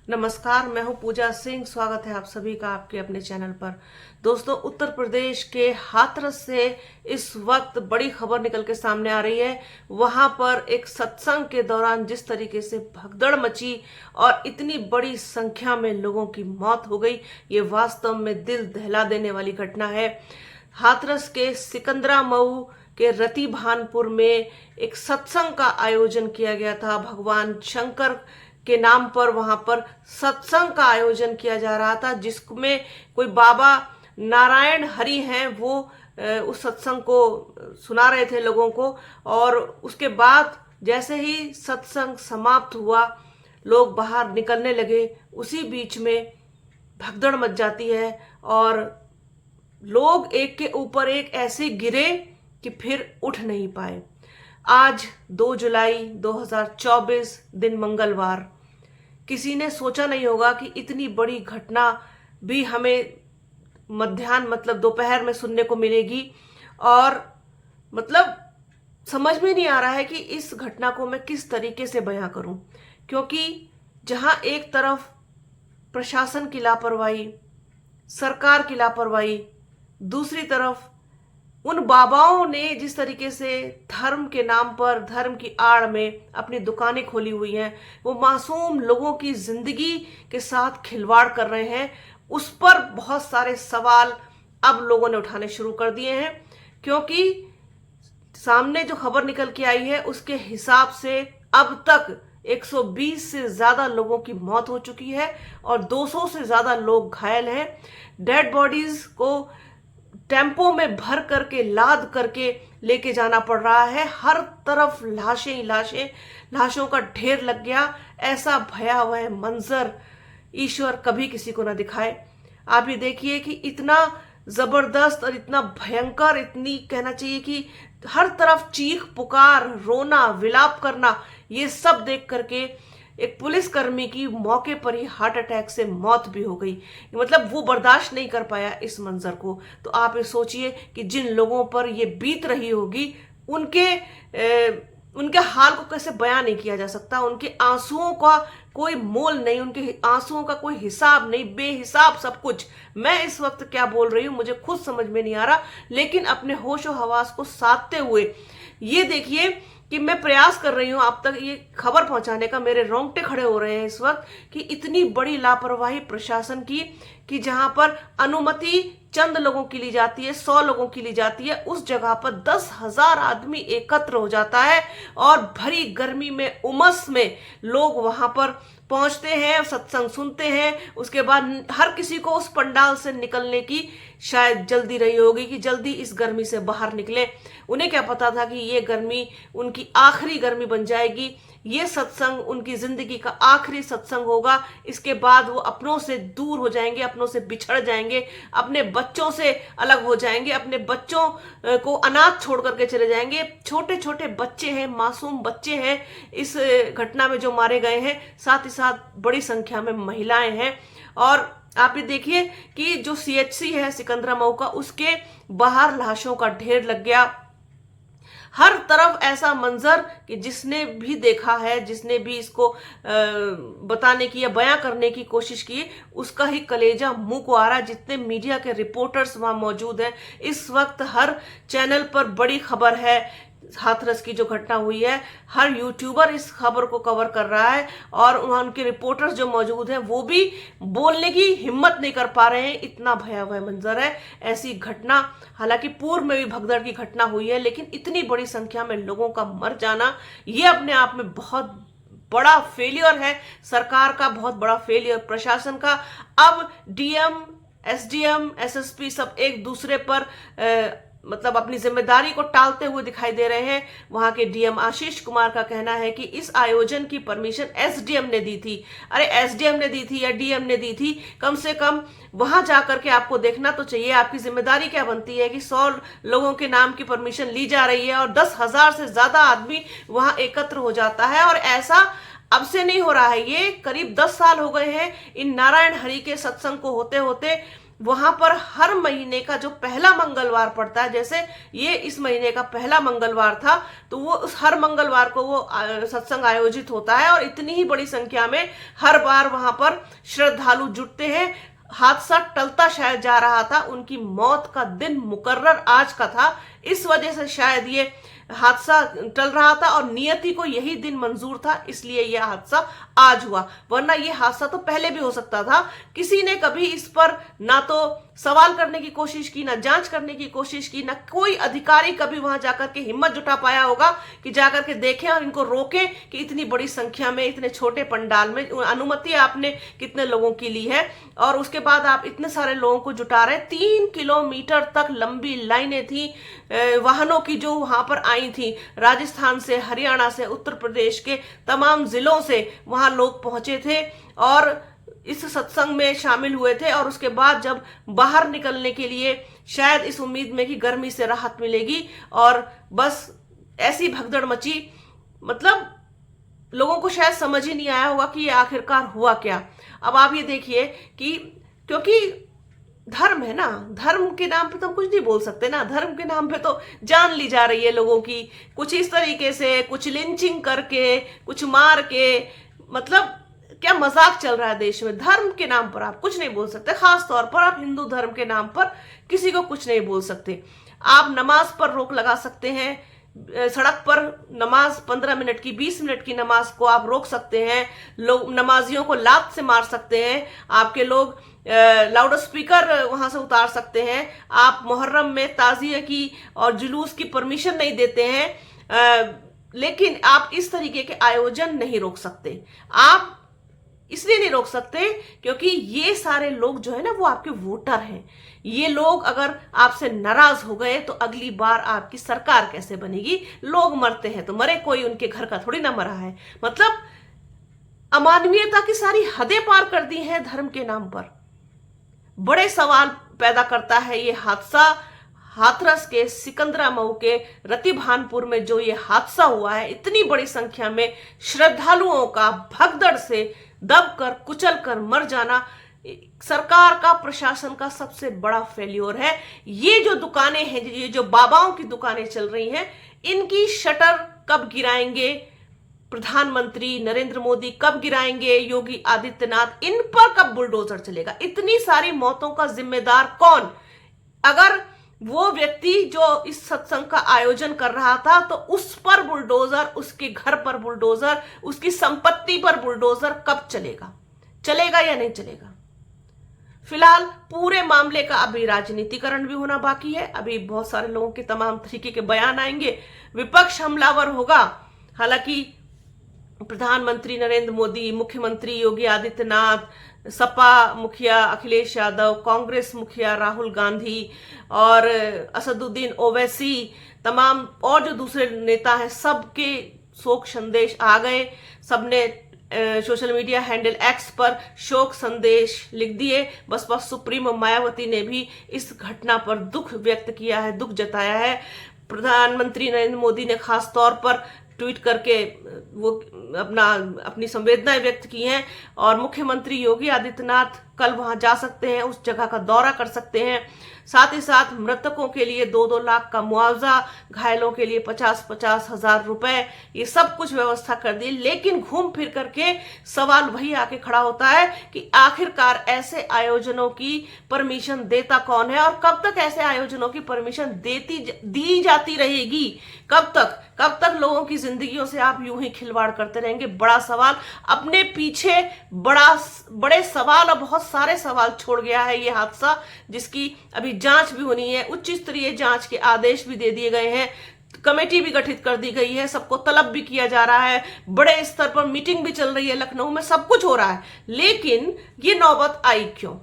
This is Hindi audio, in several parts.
नमस्कार, मैं हूं पूजा सिंह। स्वागत है आप सभी का आपके अपने चैनल पर। दोस्तों, उत्तर प्रदेश के हाथरस से इस वक्त बड़ी खबर निकल के सामने आ रही है। वहां पर एक सत्संग के दौरान जिस तरीके से भगदड़ मची और इतनी बड़ी संख्या में लोगों की मौत हो गई, ये वास्तव में दिल दहला देने वाली घटना है। हाथरस के सिकंदरा मऊ के रति भानपुर में एक सत्संग का आयोजन किया गया था। भगवान शंकर के नाम पर वहां पर सत्संग का आयोजन किया जा रहा था, जिसमें कोई बाबा नारायण हरि हैं, वो उस सत्संग को सुना रहे थे लोगों को। और उसके बाद जैसे ही सत्संग समाप्त हुआ, लोग बाहर निकलने लगे, उसी बीच में भगदड़ मच जाती है और लोग एक के ऊपर एक ऐसे गिरे कि फिर उठ नहीं पाए। आज 2 जुलाई 2024 दिन मंगलवार। किसी ने सोचा नहीं होगा कि इतनी बड़ी घटना भी हमें मध्याह्न मतलब दोपहर में सुनने को मिलेगी। और मतलब समझ में नहीं आ रहा है कि इस घटना को मैं किस तरीके से बयां करूं, क्योंकि जहां एक तरफ प्रशासन की लापरवाही, सरकार की लापरवाही, दूसरी तरफ उन बाबाओं ने जिस तरीके से धर्म के नाम पर, धर्म की आड़ में अपनी दुकानें खोली हुई हैं, वो मासूम लोगों की जिंदगी के साथ खिलवाड़ कर रहे हैं, उस पर बहुत सारे सवाल अब लोगों ने उठाने शुरू कर दिए हैं। क्योंकि सामने जो खबर निकल के आई है उसके हिसाब से अब तक 120 से ज्यादा लोगों की मौत हो चुकी है और 200 से ज्यादा लोग घायल हैं। डेड बॉडीज को टेम्पो में भर करके, लाद करके लेके जाना पड़ रहा है। हर तरफ लाशें ही लाशें, लाशों का ढेर लग गया। ऐसा भयावह मंजर ईश्वर कभी किसी को ना दिखाए। आप ये देखिए कि इतना जबरदस्त और इतना भयंकर, इतनी कहना चाहिए कि हर तरफ चीख पुकार, रोना, विलाप करना, ये सब देख करके एक पुलिसकर्मी की मौके पर ही हार्ट अटैक से मौत भी हो गई। मतलब वो बर्दाश्त नहीं कर पाया इस मंजर को। तो आप ये सोचिए कि जिन लोगों पर ये बीत रही होगी, उनके हाल को कैसे बयां नहीं किया जा सकता। उनके आंसुओं का कोई मोल नहीं, उनके आंसुओं का कोई हिसाब नहीं, बेहिसाब सब कुछ। मैं इस वक्त क्या बोल रही हूं मुझे खुद समझ में नहीं आ रहा, लेकिन अपने होशो हवास को साधते हुए ये देखिए कि मैं प्रयास कर रही हूं आप तक ये खबर पहुंचाने का। मेरे रोंगटे खड़े हो रहे हैं इस वक्त कि इतनी बड़ी लापरवाही प्रशासन की, कि जहां पर अनुमति चंद लोगों की ली जाती है, 100 लोगों की ली जाती है, उस जगह पर 10,000 आदमी एकत्र हो जाता है और भरी गर्मी में, उमस में लोग वहां पर पहुंचते हैं, सत्संग सुनते हैं। उसके बाद हर किसी को उस पंडाल से निकलने की शायद जल्दी रही होगी कि जल्दी इस गर्मी से बाहर निकले। उन्हें क्या पता था कि ये गर्मी उनकी आखिरी गर्मी बन जाएगी, ये सत्संग उनकी जिंदगी का आखिरी सत्संग होगा। इसके बाद वो अपनों से दूर हो जाएंगे, अपनों से बिछड़ जाएंगे, अपने बच्चों से अलग हो जाएंगे, अपने बच्चों को अनाथ छोड़ करके चले जाएंगे। छोटे छोटे बच्चे हैं, मासूम बच्चे हैं इस घटना में जो मारे गए हैं, साथ ही साथ बड़ी संख्या में महिलाएं हैं। और आप ये देखिए कि जो सीएचसी है सिकंदरा मऊ का, उसके बाहर लाशों का ढेर लग गया। हर तरफ ऐसा मंजर कि जिसने भी देखा है, जिसने भी इसको बताने की या बयां करने की कोशिश की, उसका ही कलेजा मुंह को आ रहा है। जितने मीडिया के रिपोर्टर्स वहां मौजूद हैं, इस वक्त हर चैनल पर बड़ी खबर है हाथरस की जो घटना हुई है, हर यूट्यूबर इस खबर को कवर कर रहा है और उनके रिपोर्टर्स जो मौजूद हैं वो भी बोलने की हिम्मत नहीं कर पा रहे हैं। इतना भयावह मंजर है। ऐसी घटना हालांकि पूर्व में भी भगदड़ की घटना हुई है, लेकिन इतनी बड़ी संख्या में लोगों का मर जाना ये अपने आप में बहुत बड़ा फेलियर है। सरकार का बहुत बड़ा फेलियर, प्रशासन का। अब डीएम, एसडीएम, एसएसपी सब एक दूसरे पर मतलब अपनी जिम्मेदारी को टालते हुए दिखाई दे रहे हैं। वहां के डीएम आशीष कुमार का कहना है कि इस आयोजन की परमिशन एसडीएम ने दी थी। अरे एसडीएम ने दी थी या डीएम ने दी थी, कम से कम वहां जाकर के आपको देखना तो चाहिए। आपकी जिम्मेदारी क्या बनती है कि 100 लोगों के नाम की परमिशन ली जा रही है और 10,000 से ज्यादा आदमी वहां एकत्र हो जाता है। और ऐसा अब से नहीं हो रहा है, ये करीब 10 साल हो गए हैं इन नारायण हरि के सत्संग को होते होते। वहां पर हर महीने का जो पहला मंगलवार पड़ता है, जैसे ये इस महीने का पहला मंगलवार था, तो वो उस हर मंगलवार को वो सत्संग आयोजित होता है और इतनी ही बड़ी संख्या में हर बार वहां पर श्रद्धालु जुटते हैं। हादसा टलता शायद जा रहा था, उनकी मौत का दिन मुकर्रर आज का था, इस वजह से शायद ये हादसा टल रहा था और नियति को यही दिन मंजूर था, इसलिए यह हादसा आज हुआ, वरना यह हादसा तो पहले भी हो सकता था। किसी ने कभी इस पर ना तो सवाल करने की कोशिश की, ना जांच करने की कोशिश की, ना कोई अधिकारी कभी वहां जाकर के हिम्मत जुटा पाया होगा कि जाकर के देखें और इनको रोकें कि इतनी बड़ी संख्या में इतने छोटे पंडाल में अनुमति आपने कितने लोगों की ली है और उसके बाद आप इतने सारे लोगों को जुटा रहे। 3 किलोमीटर तक लंबी लाइनें थी वाहनों की जो वहां पर आई थी, राजस्थान से, हरियाणा से, उत्तर प्रदेश के तमाम जिलों से वहां लोग पहुंचे थे और इस सत्संग में शामिल हुए थे। और उसके बाद जब बाहर निकलने के लिए शायद इस उम्मीद में कि गर्मी से राहत मिलेगी, और बस ऐसी भगदड़ मची, मतलब लोगों को शायद समझ ही नहीं आया होगा कि ये आखिरकार हुआ क्या। अब आप ये देखिए कि क्योंकि धर्म है ना, धर्म के नाम पे तो हम कुछ नहीं बोल सकते ना, धर्म के नाम पे तो जान ली जा रही है लोगों की, कुछ इस तरीके से, कुछ लिंचिंग करके, कुछ मार के, मतलब क्या मजाक चल रहा है देश में। धर्म के नाम पर आप कुछ नहीं बोल सकते, खास तौर पर आप हिंदू धर्म के नाम पर किसी को कुछ नहीं बोल सकते। आप नमाज पर रोक लगा सकते हैं, सड़क पर नमाज 15 मिनट की, 20 मिनट की नमाज को आप रोक सकते हैं, लोग नमाजियों को लात से मार सकते हैं, आपके लोग लाउड स्पीकर वहां से उतार सकते हैं, आप मुहर्रम में ताजिए की और जुलूस की परमिशन नहीं देते हैं, लेकिन आप इस तरीके के आयोजन नहीं रोक सकते। आप इसलिए नहीं रोक सकते क्योंकि ये सारे लोग जो है ना वो आपके वोटर हैं। ये लोग अगर आपसे नाराज हो गए तो अगली बार आपकी सरकार कैसे बनेगी। लोग मरते हैं तो मरे, कोई उनके घर का थोड़ी ना मरा है। मतलब अमानवीयता की सारी हदें पार कर दी हैं धर्म के नाम पर। बड़े सवाल पैदा करता है ये हादसा। हाथरस के सिकंदरा मऊ के रतिभानपुर में जो ये हादसा हुआ है, इतनी बड़ी संख्या में श्रद्धालुओं का भगदड़ से दबकर कुचलकर मर जाना, सरकार का, प्रशासन का सबसे बड़ा फेल्योर है। ये जो दुकानें हैं, ये जो बाबाओं की दुकानें चल रही हैं, इनकी शटर कब गिराएंगे प्रधानमंत्री नरेंद्र मोदी, कब गिराएंगे योगी आदित्यनाथ, इन पर कब बुलडोजर चलेगा। इतनी सारी मौतों का जिम्मेदार कौन? अगर वो व्यक्ति जो इस सत्संग का आयोजन कर रहा था तो उस पर बुलडोजर, उसके घर पर बुलडोजर, उसकी संपत्ति पर बुलडोजर कब चलेगा? चलेगा या नहीं चलेगा? फिलहाल पूरे मामले का अभी राजनीतिकरण भी होना बाकी है। अभी बहुत सारे लोगों के तमाम तरीके के बयान आएंगे, विपक्ष हमलावर होगा। हालांकि प्रधानमंत्री नरेंद्र मोदी, मुख्यमंत्री योगी आदित्यनाथ, सपा मुखिया अखिलेश यादव, कांग्रेस मुखिया राहुल गांधी और असदुद्दीन ओवैसी, तमाम और जो दूसरे नेता हैं, सबके शोक संदेश आ गए। सबने सोशल मीडिया हैंडल एक्स पर शोक संदेश लिख दिए। बसपा सुप्रीमो मायावती ने भी इस घटना पर दुख व्यक्त किया है, दुख जताया है। प्रधानमंत्री नरेंद्र मोदी ने खास तौर पर ट्वीट करके वो अपनी संवेदनाएं व्यक्त की हैं और मुख्यमंत्री योगी आदित्यनाथ कल वहां जा सकते हैं, उस जगह का दौरा कर सकते हैं। साथ ही साथ मृतकों के लिए 2-2 लाख का मुआवजा, घायलों के लिए 50-50 हजार रुपए, ये सब कुछ व्यवस्था कर दी। लेकिन घूम फिर करके सवाल वही आके खड़ा होता है कि आखिरकार ऐसे आयोजनों की परमिशन देता कौन है और कब तक ऐसे आयोजनों की परमिशन दी जाती रहेगी? कब तक लोगों की जिंदगियों से आप यूं ही खिलवाड़ करते रहेंगे? बड़ा सवाल, अपने पीछे बड़े सवाल और बहुत सारे सवाल छोड़ गया है ये हादसा, जिसकी अभी जांच भी होनी है। उच्च स्तरीय जांच के आदेश भी दे दिए गए हैं, कमेटी भी गठित कर दी गई है, सबको तलब भी किया जा रहा है, बड़े स्तर पर मीटिंग भी चल रही है, लखनऊ में सब कुछ हो रहा है। लेकिन ये नौबत आई क्यों?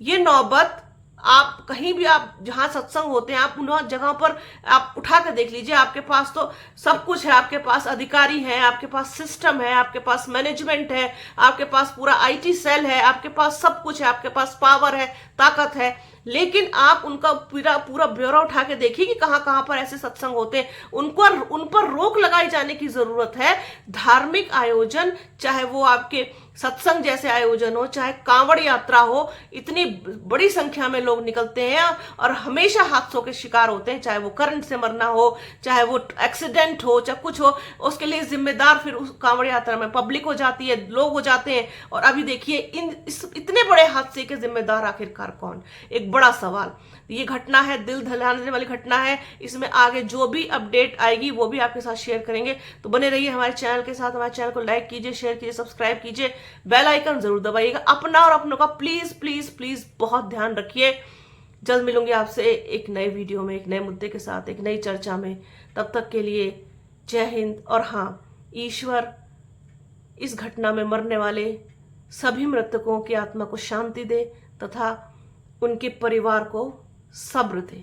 ये नौबत आप कहीं भी, आप जहां सत्संग होते हैं, आप उन जगहों पर आप उठा कर देख लीजिए, आपके पास तो सब कुछ है, आपके पास अधिकारी हैं, आपके पास सिस्टम है, आपके पास मैनेजमेंट है, आपके पास पूरा आईटी सेल है, आपके पास सब कुछ है, आपके पास पावर है, ताकत है। लेकिन आप उनका पूरा ब्यौरा उठा के देखिए कि कहां कहां पर ऐसे सत्संग होते हैं। उन पर रोक लगाई जाने की जरूरत है। धार्मिक आयोजन, चाहे वो आपके सत्संग जैसे आयोजन हो, चाहे कांवड़ यात्रा हो, इतनी बड़ी संख्या में लोग निकलते हैं और हमेशा हादसों के शिकार होते हैं, चाहे वो करंट से मरना हो, चाहे वो एक्सीडेंट हो, चाहे कुछ हो, उसके लिए जिम्मेदार फिर उस कांवड़ यात्रा में पब्लिक हो जाती है, लोग हो जाते हैं। और अभी देखिए इतने बड़े हादसे के जिम्मेदार आखिरकार कौन? एक बड़ा सवाल। ये घटना है, दिल दहलाने वाली घटना है। इसमें आगे जो भी अपडेट आएगी वो भी आपके साथ शेयर करेंगे। तो बने रहिए हमारे चैनल के साथ। हमारे चैनल को लाइक कीजिए, शेयर कीजिए, सब्सक्राइब कीजिए, बेल आइकन जरूर दबाइएगा। अपना और अपनों का प्लीज प्लीज प्लीज बहुत ध्यान रखिए। जल्द मिलूंगी आपसे एक नए वीडियो में, एक नए मुद्दे के साथ, एक नई चर्चा में। तब तक के लिए जय हिंद। और हाँ, ईश्वर इस घटना में मरने वाले सभी मृतकों की आत्मा को शांति दे तथा उनके परिवार को सब्र दे।